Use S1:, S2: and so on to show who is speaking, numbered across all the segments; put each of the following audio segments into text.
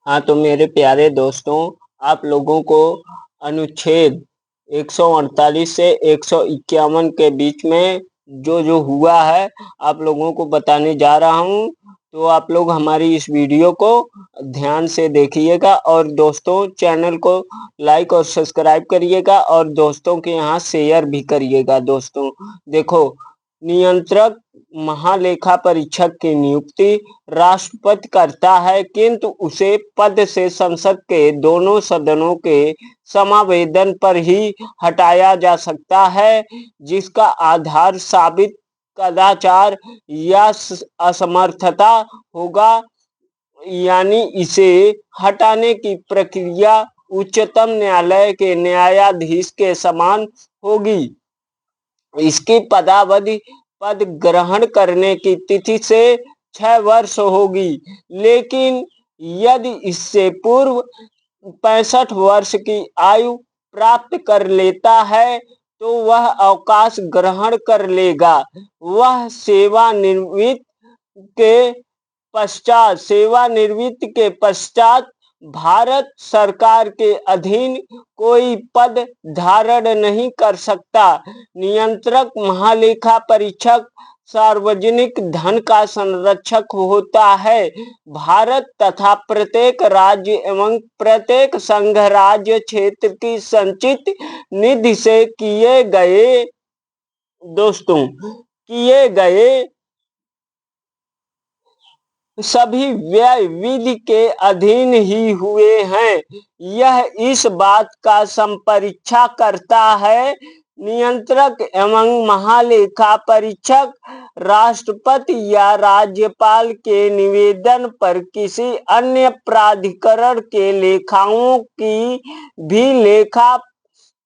S1: हाँ, तो मेरे प्यारे दोस्तों, आप लोगों को अनुच्छेद 148 से 151 के बीच में जो जो हुआ है आप लोगों को बताने जा रहा हूँ। तो आप लोग हमारी इस वीडियो को ध्यान से देखिएगा और दोस्तों चैनल को लाइक और सब्सक्राइब करिएगा और दोस्तों के यहाँ शेयर भी करिएगा। दोस्तों देखो, नियंत्रक महालेखा परीक्षक की नियुक्ति राष्ट्रपति करता है, किंतु उसे पद से संसद के दोनों सदनों के समावेदन पर ही हटाया जा सकता है, जिसका आधार साबित कदाचार या असमर्थता होगा। यानी इसे हटाने की प्रक्रिया उच्चतम न्यायालय के न्यायाधीश के समान होगी। इसकी पदावधि पद ग्रहण करने की तिथि से 6 वर्ष होगी, लेकिन यदि इससे पूर्व 65 वर्ष की आयु प्राप्त कर लेता है तो वह अवकाश ग्रहण कर लेगा। वह सेवानिवृत्ति के पश्चात भारत सरकार के अधीन कोई पद धारण नहीं कर सकता। नियंत्रक महालेखा परीक्षक सार्वजनिक धन का संरक्षक होता है। भारत तथा प्रत्येक राज्य एवं प्रत्येक संघ राज्य क्षेत्र की संचित निधि से किए गए सभी व्यय विधि के अधीन ही हुए हैं। यह इस बात का संपरीक्षा करता है। नियंत्रक एवं महालेखा परीक्षक राष्ट्रपति या राज्यपाल के निवेदन पर किसी अन्य प्राधिकरण के लेखाओं की भी लेखा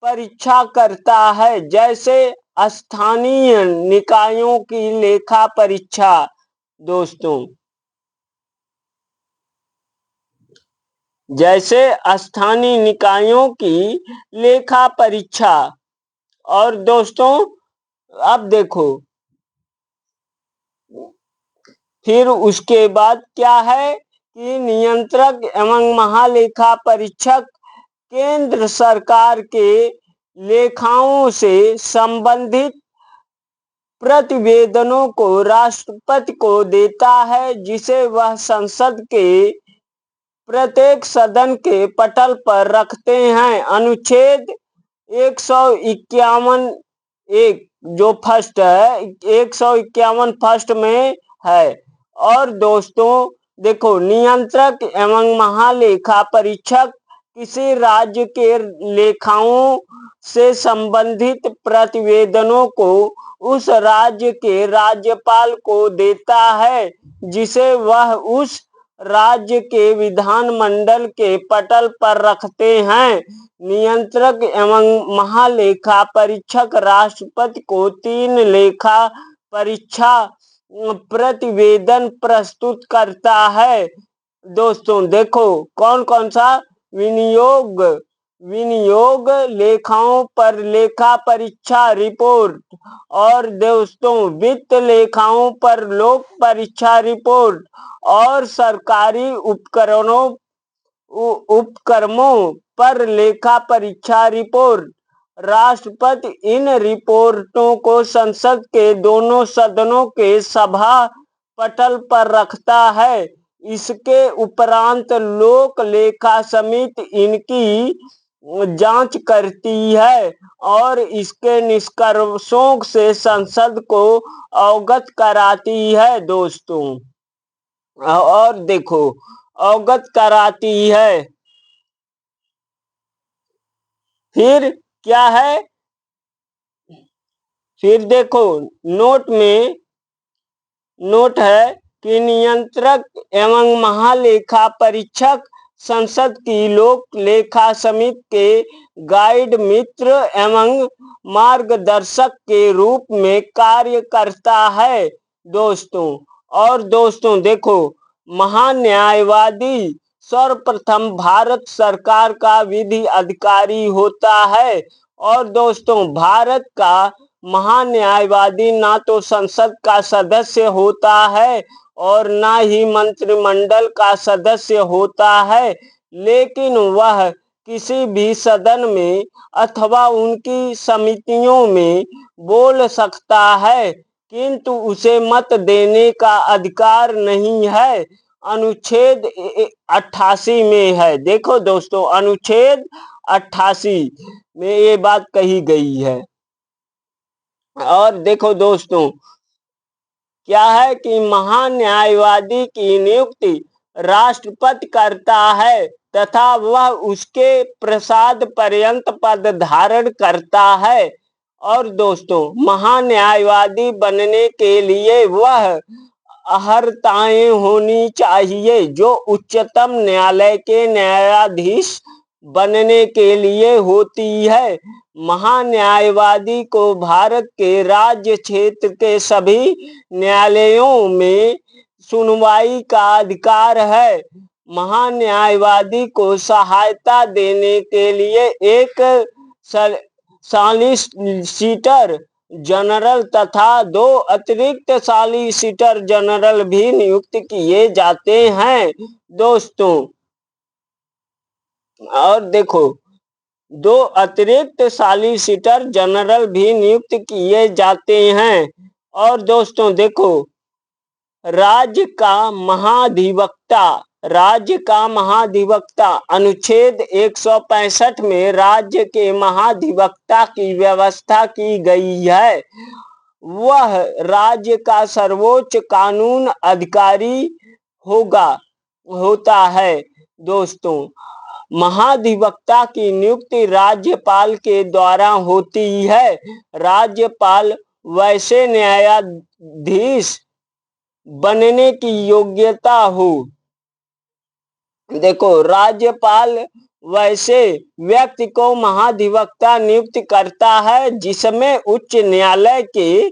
S1: परीक्षा करता है, जैसे स्थानीय निकायों की लेखा परीक्षा। दोस्तों, जैसे स्थानीय निकायों की लेखा परीक्षा। और दोस्तों अब देखो, फिर उसके बाद क्या है कि नियंत्रक एवं महालेखा परीक्षक केंद्र सरकार के लेखाओं से संबंधित प्रतिवेदनों को राष्ट्रपति को देता है, जिसे वह संसद के प्रत्येक सदन के पटल पर रखते हैं। अनुच्छेद 151 जो फर्स्ट है, 151 फर्स्ट में है। और दोस्तों देखो, नियंत्रक एवं महालेखा परीक्षक किसी राज्य के लेखाओं से संबंधित प्रतिवेदनों को उस राज्य के राज्यपाल को देता है, जिसे वह उस राज्य के विधानमंडल के पटल पर रखते हैं। नियंत्रक एवं महालेखा परीक्षक राष्ट्रपति को 3 लेखा परीक्षा प्रतिवेदन प्रस्तुत करता है। दोस्तों देखो, कौन कौन सा? विनियोग लेखाओं पर लेखा परीक्षा रिपोर्ट, और दोस्तों वित्त लेखाओं पर लोक परीक्षा रिपोर्ट, और सरकारी उपक्रमों पर लेखा परीक्षा रिपोर्ट। राष्ट्रपति इन रिपोर्टों को संसद के दोनों सदनों के सभा पटल पर रखता है। इसके उपरांत लोक लेखा समिति इनकी जांच करती है और इसके निष्कर्षों से संसद को अवगत कराती है। दोस्तों और देखो, अवगत कराती है। फिर क्या है? फिर देखो, नोट है कि नियंत्रक एवं महालेखा परीक्षक संसद की लोक लेखा समिति के गाइड मित्र एवं मार्गदर्शक के रूप में कार्य करता है। दोस्तों और दोस्तों देखो, महान्यायवादी सर्वप्रथम भारत सरकार का विधि अधिकारी होता है। और दोस्तों, भारत का महान्यायवादी ना तो संसद का सदस्य होता है और न ही मंत्रिमंडल का सदस्य होता है, लेकिन वह किसी भी सदन में अथवा उनकी समितियों में बोल सकता है, किंतु उसे मत देने का अधिकार नहीं है। अनुच्छेद 88 में है। देखो दोस्तों, अनुच्छेद 88 में ये बात कही गई है। और देखो दोस्तों, क्या है कि महान्यायवादी की नियुक्ति राष्ट्रपति करता है तथा वह उसके प्रसाद पर्यंत पद धारण करता है। और दोस्तों, महान्यायवादी बनने के लिए वह अर्हताएं होनी चाहिए जो उच्चतम न्यायालय के न्यायाधीश बनने के लिए होती है। महान्यायवादी को भारत के राज्य क्षेत्र के सभी न्यायालयों में सुनवाई का अधिकार है। महान्यायवादी को सहायता देने के लिए एक सॉलिसिटर जनरल तथा 2 अतिरिक्त सॉलिसिटर जनरल भी नियुक्त किए जाते हैं दोस्तों। और देखो, 2 अतिरिक्त सॉलिसिटर जनरल भी नियुक्त किए जाते हैं। और दोस्तों देखो, राज्य का महाधिवक्ता अनुच्छेद 165 में राज्य के महाधिवक्ता की व्यवस्था की गई है। वह राज्य का सर्वोच्च कानून अधिकारी होता है दोस्तों। महाधिवक्ता की नियुक्ति राज्यपाल के द्वारा होती है। राज्यपाल वैसे न्यायाधीश बनने की योग्यता हो। देखो, राज्यपाल वैसे व्यक्ति को महाधिवक्ता नियुक्त करता है जिसमें उच्च न्यायालय के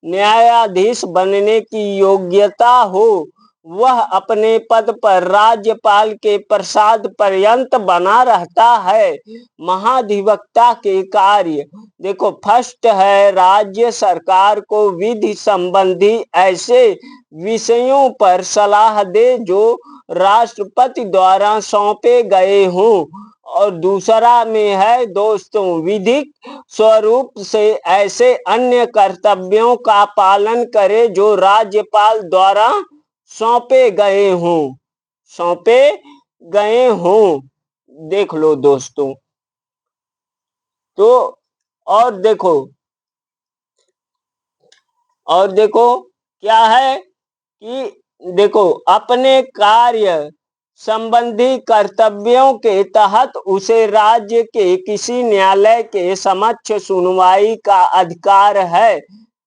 S1: न्यायाधीश बनने की योग्यता हो। वह अपने पद पर राज्यपाल के प्रसाद पर्यंत बना रहता है। महाधिवक्ता के कार्य देखो, फर्स्ट है राज्य सरकार को विधि संबंधी ऐसे विषयों पर सलाह दे जो राष्ट्रपति द्वारा सौंपे गए हों। और दूसरा में है दोस्तों, विधिक स्वरूप से ऐसे अन्य कर्तव्यों का पालन करे जो राज्यपाल द्वारा सौंपे गए हों। देख लो दोस्तों। तो और देखो क्या है कि देखो, अपने कार्य संबंधी कर्तव्यों के तहत उसे राज्य के किसी न्यायालय के समक्ष सुनवाई का अधिकार है।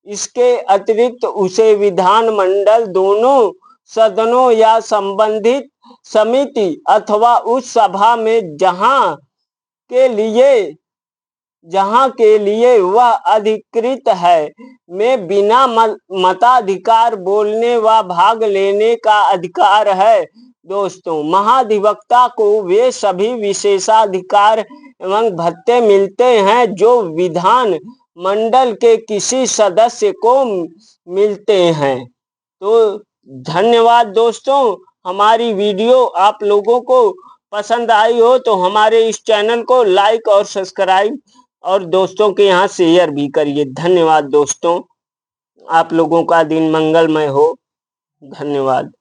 S1: इसके अतिरिक्त उसे विधानमंडल, दोनों सदनों या संबंधित समिति अथवा उस सभा में जहां के लिए वह अधिकृत है में बिना मताधिकार बोलने व भाग लेने का अधिकार है दोस्तों। महाधिवक्ता को वे सभी विशेषाधिकार एवं भत्ते मिलते हैं जो विधान मंडल के किसी सदस्य को मिलते हैं। तो धन्यवाद दोस्तों। हमारी वीडियो आप लोगों को पसंद आई हो तो हमारे इस चैनल को लाइक और सब्सक्राइब और दोस्तों के यहाँ शेयर भी करिए। धन्यवाद दोस्तों। आप लोगों का दिन मंगलमय हो। धन्यवाद।